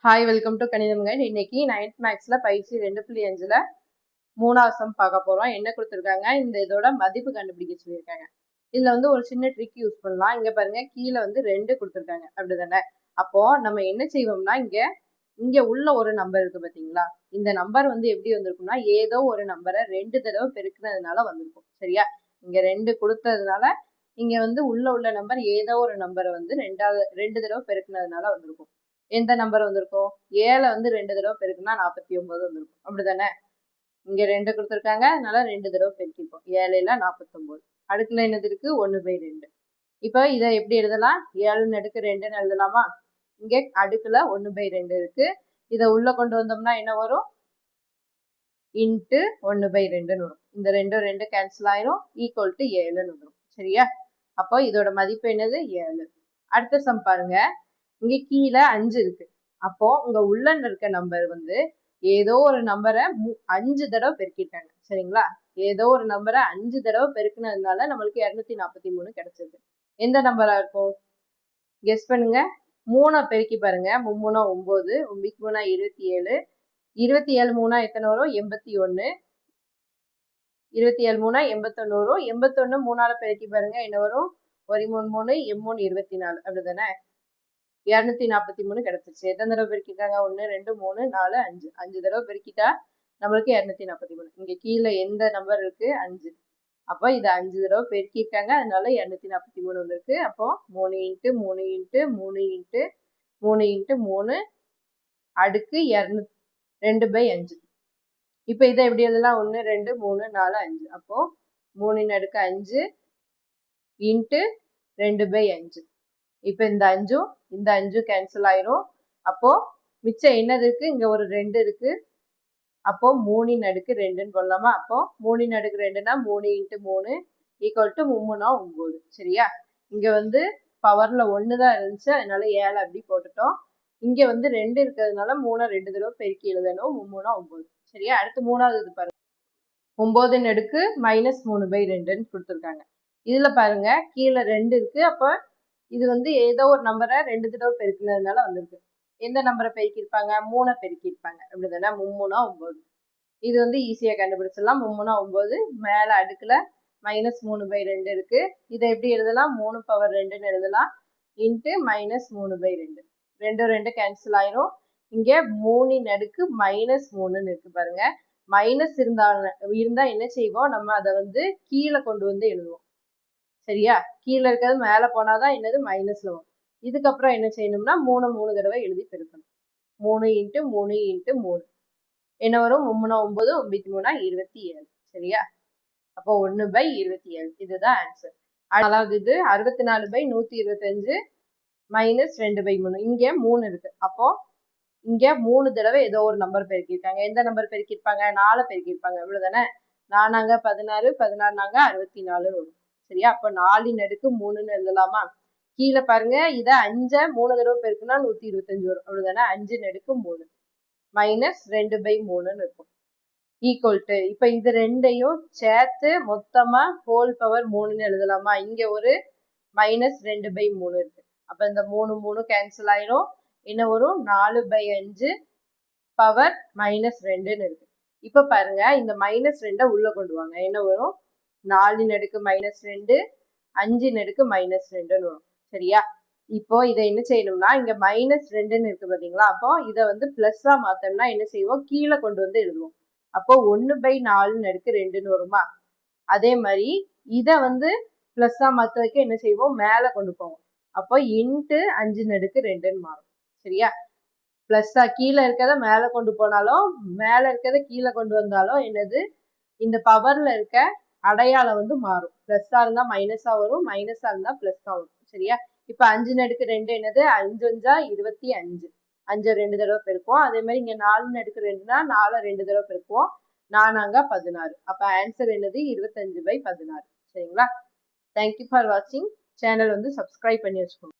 Hi, welcome to கணிதம் guide. இன்னைக்கு 9th மேக்ஸ்ல பயிற்சி 2.5ல 3வது சம் பார்க்க போறோம். என்ன கொடுத்துருக்காங்க, இந்த இதோட மதிப்பு கண்டுபிடிக்க சொல்லியிருக்காங்க. இதுல வந்து ஒரு சின்ன ட்ரிக் யூஸ் பண்ணலாம். இங்க பாருங்க, கீழே வந்து 2 கொடுத்துருக்காங்க, அப்படிதானே? அப்போ நம்ம என்ன செய்வோம்னா, இங்க உள்ள ஒரு நம்பர் இருக்கு பாத்தீங்களா? இந்த நம்பர் வந்து எப்படி வந்திருக்கும்னா, ஏதோ ஒரு நம்பரை 2 தடவை பெருக்குனதுனால வந்திருக்கும். சரியா? இங்க 2 கொடுத்ததுனால இங்க வந்து உள்ள நம்பர் ஏதோ ஒரு நம்பரை வந்து 2 தடவை பெருக்குனதுனால வந்திருக்கும். எந்த நம்பர் வந்திருக்கும்? 7 வந்து 2 தடவை பெருக்குனா 49 வந்திருக்கும், அப்படிதானே? இங்க 2 கொடுத்துருக்காங்க, அதனால 2 தடவை பெருக்கிப்போம். 7ல 49. அடுக்குல என்னது இருக்கு? 1/2. இப்ப இதை எப்படி எழுதலாம்? 7 அடுக்கு 2ன்னு எழுதலாமா? இங்க அடுக்குல 1/2 இருக்கு. இதை உள்ள கொண்டு வந்தோம்னா என்ன வரும்? இன்ட்டு 1/2ன்னு வரும். இந்த 2 கேன்சல் ஆயிரும், ஈக்குவல் டு 7ன்னு வரும். சரியா? அப்போ இதோட மதிப்பு என்னது? 7. அடுத்த சம் பாருங்க. இங்க கீழே 5 இருக்கு. அப்போ உங்க உள்ள இருக்க நம்பர் வந்து ஏதோ ஒரு நம்பரை 5 தடவை பெருக்கிட்டாங்க. சரிங்களா? ஏதோ ஒரு நம்பரை 5 தடவை பெருக்கினதுனால நம்மளுக்கு 243 கிடைச்சது. எந்த நம்பரா இருக்கும்? கெஸ் பண்ணுங்க. 3 பெருக்கி பாருங்க. 3 9, 3 27, 27 3 எத்தனை வரும்? 81, 27 3 81 வரும். 81 3ஆல பெருக்கி பாருங்க, என்ன வரும்? 13 3 3 24, அப்படிதானே? 243 கிடைச்சிருச்சு. எத்தனை தடவை பெருக்கிட்டாங்க? 1 2 3 4 5 5 தடவை பெருக்கிட்டா நம்மளுக்கு 243. இங்க கீழே எந்த நம்பர் இருக்கு? 5. அப்போ இதை 5 தடவை பெருக்கிருக்காங்க, அதனால 243 வந்திருக்கு. அப்போ 3 இன்ட்டு 3 இன்ட்டு 3 இன்ட்டு 3 இன்ட்டு 3 அடுக்கு 2/5. இப்போ இதை எப்படி எழுதலாம்? 1 2 3 4 5. அப்போ 3 அடுக்கு 5 இன்ட்டு 2/5. இப்ப இந்த 5 கேன்சல் ஆயிரும். அப்போ மிச்சம் என்னது இருக்கு? இங்க ஒரு 2 இருக்கு. அப்போ 3 அடுக்கு 2ன்னு போடலாமா? அப்போ 3 அடுக்கு 2னா 3 இன்ட்டு 3 ஈக்குவல் டு 3 9. சரியா? இங்க வந்து பவர்ல 1 தான் இருந்துச்சு, அதனால 7 அப்படி போட்டுட்டோம். இங்க வந்து 2 இருக்கிறதுனால 3 2 தடவை பெருக்கி எழுதணும். 3 9. சரியா? அடுத்து 3வது இது பாருங்க. 9 அடுக்கு -3/2ன்னு கொடுத்துருக்காங்க. இதுல பாருங்க, கீழே 2 இருக்கு. அப்ப இது வந்து ஏதோ ஒரு நம்பரை 2 தடவை பெருக்கினதுனால வந்திருக்கு. எந்த நம்பரை பெருக்கியிருப்பாங்க? 3 பெருக்கியிருப்பாங்க, அப்படிதானே? 3 9. இது வந்து ஈஸியா கண்டுபிடிச்சிடலாம். 3 9 மேல அடுக்குல -3/2 இருக்கு. இதை எப்படி எழுதலாம்? 3 பவர் 2ன்னு எழுதலாம். இன்ட்டு -3/2. 2 கேன்சல் ஆயிரும். இங்க 3 அடுக்கு -3ன்னு இருக்கு பாருங்க. மைனஸ் இருந்தா என்ன செய்வோம்? நம்ம அதை வந்து கீழே கொண்டு வந்து எழுதுவோம். சரியா? கீழே இருக்கிறது மேல போனாதான் என்னது? மைனஸ்ல வரும். இதுக்கப்புறம் என்ன செய்யணும்னா 3 தடவை எழுதி பெருக்கணும். 3 இன்ட்டு 3 இன்ட்டு 3 என்ன வரும்? 3 9 3 27. சரியா? அப்போ 1/27. இதுதான் ஆன்சர். அதாவது இது 64/125 -2/3. இங்க 3 இருக்கு. அப்போ இங்க 3 தடவை ஏதோ ஒரு நம்பர் பெருக்கிருக்காங்க. எந்த நம்பர் பெருக்கிருப்பாங்க? 4 பெருக்கிருப்பாங்க, இவ்வளவுதானே? 4 16, 16 64 வரும். சரியா? அப்ப 4 அடுக்கு 3ன்னு எழுதலாமா? கீழே பாருங்க, இதை 5 3 தடவை பெருக்குனா 125 வரும், அப்படிதானே? 5 அடுக்கு 3 -2/3ன்னு இருக்கும். ஈக்குவல் டு, இப்ப இது ரெண்டையும் சேர்த்து மொத்தமா ஹோல் பவர் 3ன்னு எழுதலாமா? இங்க ஒரு -2/3 இருக்கு. அப்ப இந்த 3 கேன்சல் ஆயிரும். என்ன வரும்? 4/5 பவர் -2ன்னு இருக்கு. இப்ப பாருங்க, இந்த -2 உள்ள கொண்டு வாங்க. என்ன வரும்? 4 அடுக்கு -2 5 அடுக்கு -2ன்னு வரும். சரியா? இப்போ இதை என்ன செய்யணும்னா, இங்க -2ன்னு இருக்கு பாத்தீங்களா? அப்போ இதை வந்து பிளஸ்ஸா மாத்தோம்னா என்ன செய்வோம்? கீழே கொண்டு வந்து எழுதுவோம். அப்போ 1/4 அடுக்கு 2ன்னு வருமா? அதே மாதிரி இதை வந்து பிளஸ்ஸா மாத்துறதுக்கு என்ன செய்வோம்? மேல கொண்டு போவோம். அப்போ இன்ட்டு 5 அடுக்கு 2ன்னு மாறும். சரியா? பிளஸ்ஸா கீழே இருக்கிறத மேல கொண்டு போனாலும் மேல இருக்கிறத கீழே கொண்டு வந்தாலும் என்னது? இந்த பவர்ல இருக்க அடையாளம் வந்து மாறும். பிளஸ்ஸா இருந்தா மைனஸா வரும், மைனஸா இருந்தா பிளஸ்ஸா வரும். சரியா? இப்ப 5 அடுக்கு 2 என்னது? 5 5 25. 5 2 தடவை பெருக்குவோம். அதே மாதிரி இங்க 4 அடுக்கு 2னா 4 2 தடவை பெருக்குவோம். 4 16. அப்ப ஆன்சர் என்னது? 25/16. சரிங்களா? தேங்க்யூ ஃபார் வாட்சிங். சேனல் வந்து சப்ஸ்கிரைப் பண்ணி வச்சுக்கோங்க.